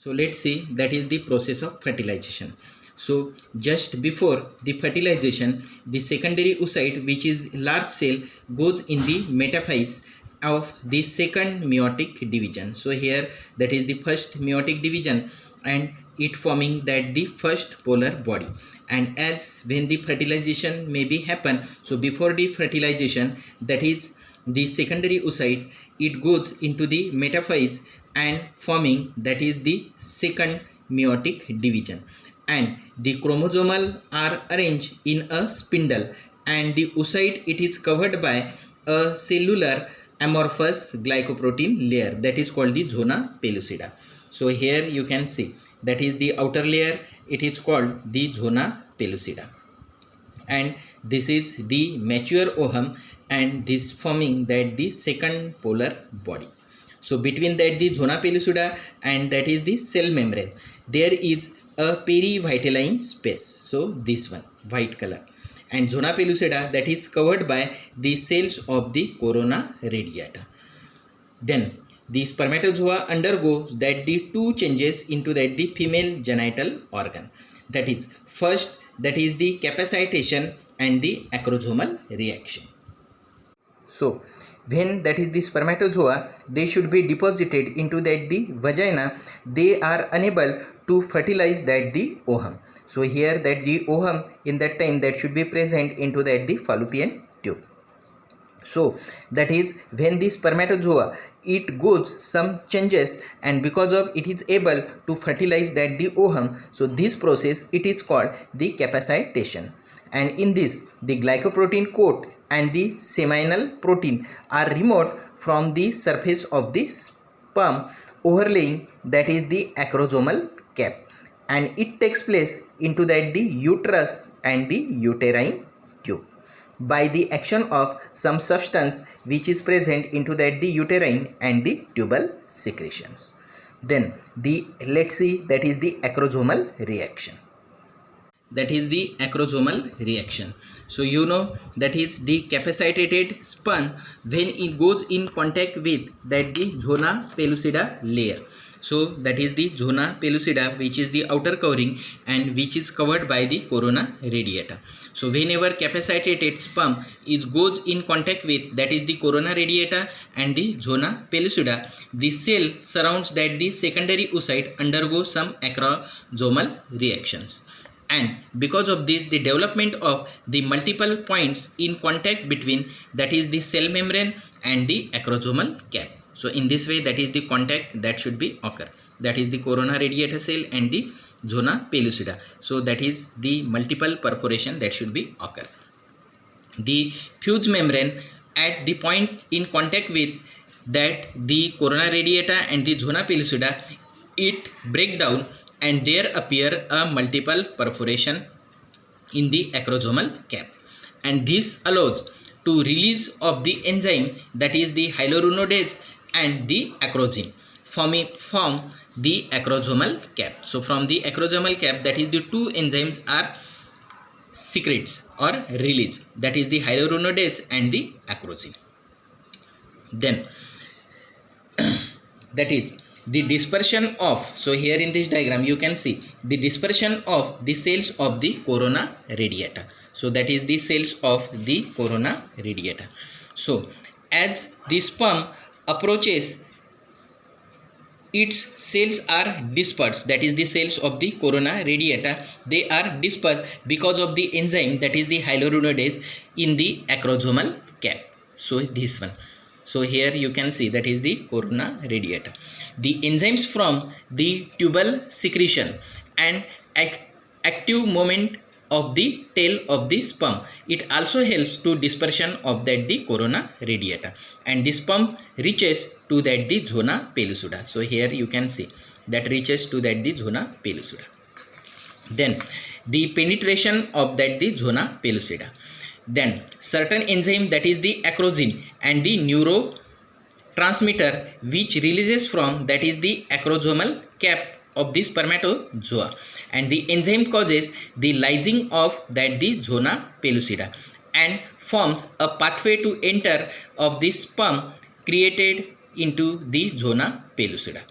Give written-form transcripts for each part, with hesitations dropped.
So let's see, that is the process of fertilization. So just before the fertilization, the secondary oocyte, which is large cell, goes in the metaphase of the second meiotic division. So here that is the first meiotic division, and it forming that the first polar body. And as when the fertilization may be happen, so before the fertilization, that is the secondary oocyte, it goes into the metaphase and forming that is the second meiotic division, and the chromosomal are arranged in a spindle, and the oocyte, it is covered by a cellular amorphous glycoprotein layer that is called the zona pellucida. So here you can see that is the outer layer, it is called the zona pellucida, and this is the mature ovum, and this forming that the second polar body. So between that the zona pellucida and that is the cell membrane, there is a perivitelline space. So this one white color, and zona pellucida, that is covered by the cells of the corona radiata. Then the spermatozoa undergoes that the two changes into that the female genital organ. That is first, that is the capacitation and the acrosomal reaction. So when that is the spermatozoa, they should be deposited into that the vagina, they are unable to fertilize that the ovum. So here that the ovum in that time that should be present into that the fallopian tube. So that is when the spermatozoa, it goes some changes, and because of it is able to fertilize that the ovum, so this process it is called the capacitation. And in this the glycoprotein coat and the seminal protein are removed from the surface of the sperm, overlaying that is the acrosomal cap, and it takes place into that the uterus and the uterine tube by the action of some substance which is present into that the uterine and the tubal secretions. Then the let's see that is the acrosomal reaction. That is the acrosomal reaction. So you know that is the capacitated sperm when it goes in contact with that the zona pellucida layer. So that is the zona pellucida, which is the outer covering and which is covered by the corona radiata. So whenever capacitated sperm is goes in contact with that is the corona radiata and the zona pellucida, the cell surrounds that the secondary oocyte undergoes some acrosomal reactions. And because of this, the development of the multiple points in contact between that is the cell membrane and the acrosomal cap. So in this way, that is the contact that should be occur, that is the corona radiata cell and the zona pellucida. So that is the multiple perforation that should be occur. The fused membrane at the point in contact with that the corona radiata and the zona pellucida, it break down, and there appear a multiple perforation in the acrosomal cap, and this allows to release of the enzyme that is the hyaluronidase and the acrosin form the acrosomal cap. So from the acrosomal cap, that is the two enzymes are secretes or released, that is the hyaluronidase and the acrosin. Then that is the dispersion of, so here in this diagram you can see the dispersion of the cells of the corona radiata. So that is the cells of the corona radiata. So as the sperm approaches, its cells are dispersed, that is the cells of the corona radiata, they are dispersed because of the enzyme that is the hyaluronidase in the acrosomal cap. So this one, so here you can see that is the corona radiata. The enzymes from the tubal secretion and active movement of the tail of the sperm, it also helps to dispersion of that the corona radiata, and the sperm reaches to that the zona pellucida. So here you can see that reaches to that the zona pellucida. Then the penetration of that the zona pellucida. Then certain enzyme that is the acrosin and the neurotransmitter which releases from that is the acrosomal cap of the spermatozoa, and the enzyme causes the lysing of that the zona pellucida and forms a pathway to enter of the sperm created into the zona pellucida,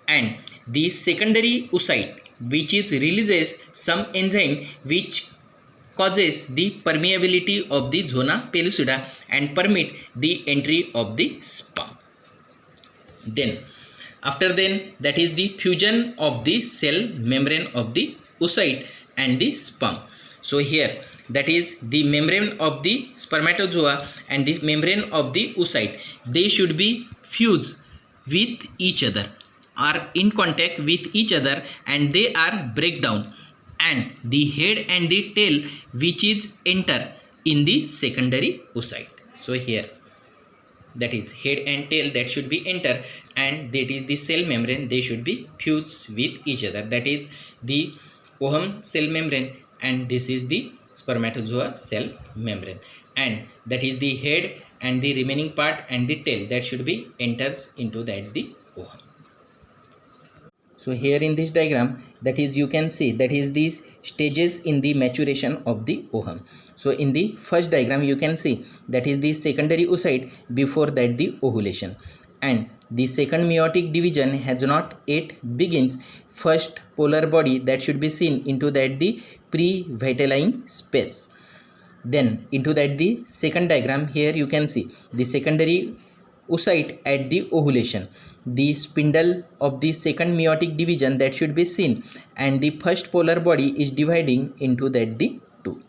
and the secondary oocyte which is releases some enzyme which causes the permeability of the zona pellucida and permit the entry of the sperm. Then that is the fusion of the cell membrane of the oocyte and the sperm. So here that is the membrane of the spermatozoa and the membrane of the oocyte, they should be fused with each other, are in contact with each other, and they are break down, and the head and the tail which is enter in the secondary oocyte. So here that is head and tail that should be enter, and that is the cell membrane, they should be fused with each other. That is the ovum cell membrane, and this is the spermatozoa cell membrane, and that is the head and the remaining part and the tail that should be enters into that the ovum. So here in this diagram, that is you can see that is these stages in the maturation of the ovum. So in the first diagram you can see that is the secondary oocyte, before that the ovulation, and the second meiotic division has not yet begins. First polar body that should be seen into that the pre-vitelline space. Then into that the second diagram, here you can see the secondary oocyte at the ovulation, the spindle of the second meiotic division that should be seen, and the first polar body is dividing into that the two.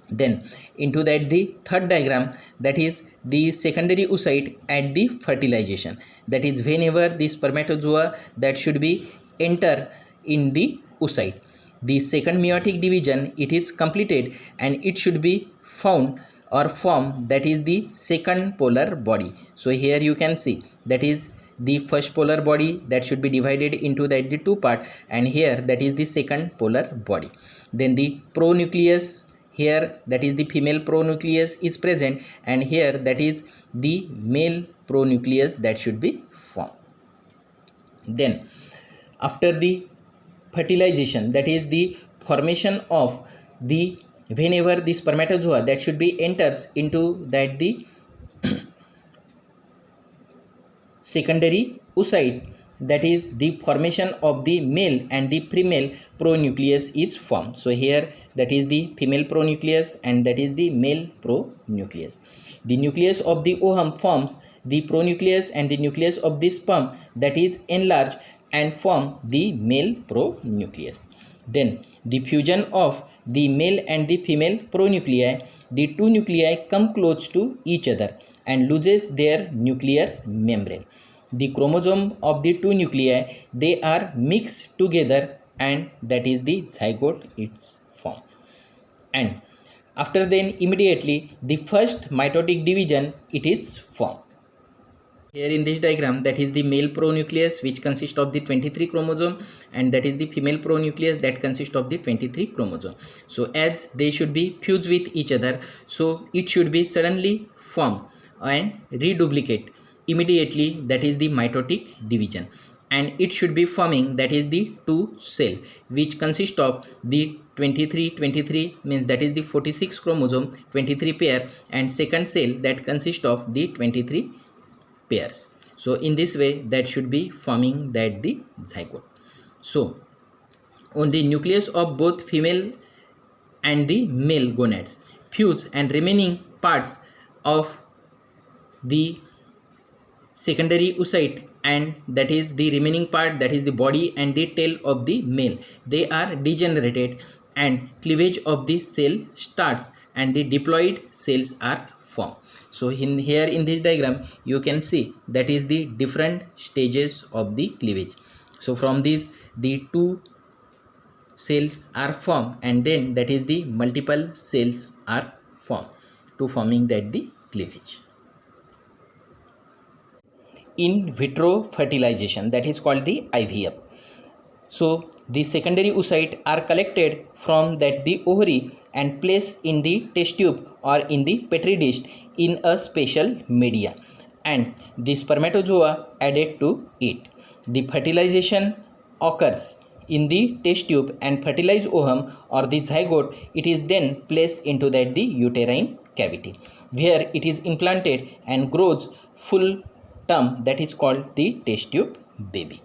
Then into that the third diagram, that is the secondary oocyte at the fertilization, that is whenever the spermatozoa that should be enter in the oocyte, the second meiotic division it is completed, and it should be found or form that is the second polar body. So here you can see that is the first polar body that should be divided into that the two part, and here that is the second polar body. Then the pronucleus, here that is the female pronucleus is present, and here that is the male pronucleus that should be formed. Then after the fertilization, that is the formation of the whenever the spermatozoa that should be enters into that the secondary oocyte, that is the formation of the male and the female pronucleus is formed. So here that is the female pronucleus and that is the male pronucleus. The nucleus of the ovum forms the pronucleus, and the nucleus of the sperm that is enlarged and form the male pronucleus. Then the fusion of the male and the female pronuclei, the two nuclei come close to each other and loses their nuclear membrane. The chromosome of the two nuclei, they are mixed together, and that is the zygote is formed. And after then immediately the first mitotic division it is formed. Here in this diagram, that is the male pronucleus which consists of the 23 chromosome, and that is the female pronucleus that consists of the 23 chromosome. So as they should be fused with each other, so it should be suddenly formed and reduplicate immediately, that is the mitotic division, and it should be forming that is the two cell which consist of the 23 means that is the 46 chromosome 23 pair, and second cell that consists of the 23 pairs. So in this way that should be forming that the zygote. So on the nucleus of both female and the male gonads fuse, and remaining parts of the secondary oocyte, and that is the remaining part, that is the body and the tail of the male, they are degenerated, and cleavage of the cell starts and the diploid cells are formed. So here in this diagram you can see that is the different stages of the cleavage. So from these the two cells are formed, and then that is the multiple cells are formed to forming that the cleavage. In vitro fertilization, that is called the IVF. So the secondary oocyte are collected from that the ovary and placed in the test tube or in the petri dish in a special media, and the spermatozoa added to it. The fertilization occurs in the test tube, and fertilized ovum or the zygote, it is then placed into that the uterine cavity, where it is implanted and grows full term, that is called the test tube baby.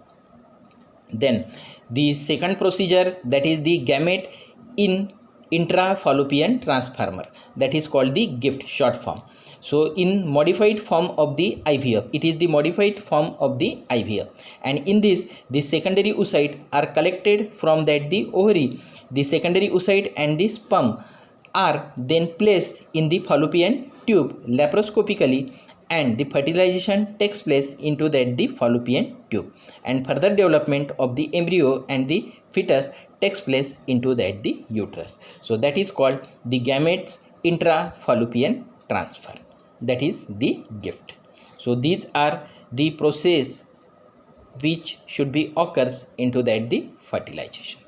Then the second procedure, that is the gamete in intrafallopian transformer, that is called the GIFT short form. So in modified form of the IVF, it is the modified form of the IVF, and in this the secondary oocyte are collected from that the ovary. The secondary oocyte and the sperm are then placed in the fallopian tube laparoscopically, and the fertilization takes place into that the fallopian tube, and further development of the embryo and the fetus takes place into that the uterus. So that is called the gametes intrafallopian transfer, that is the GIFT. So these are the process which should be occurs into that the fertilization.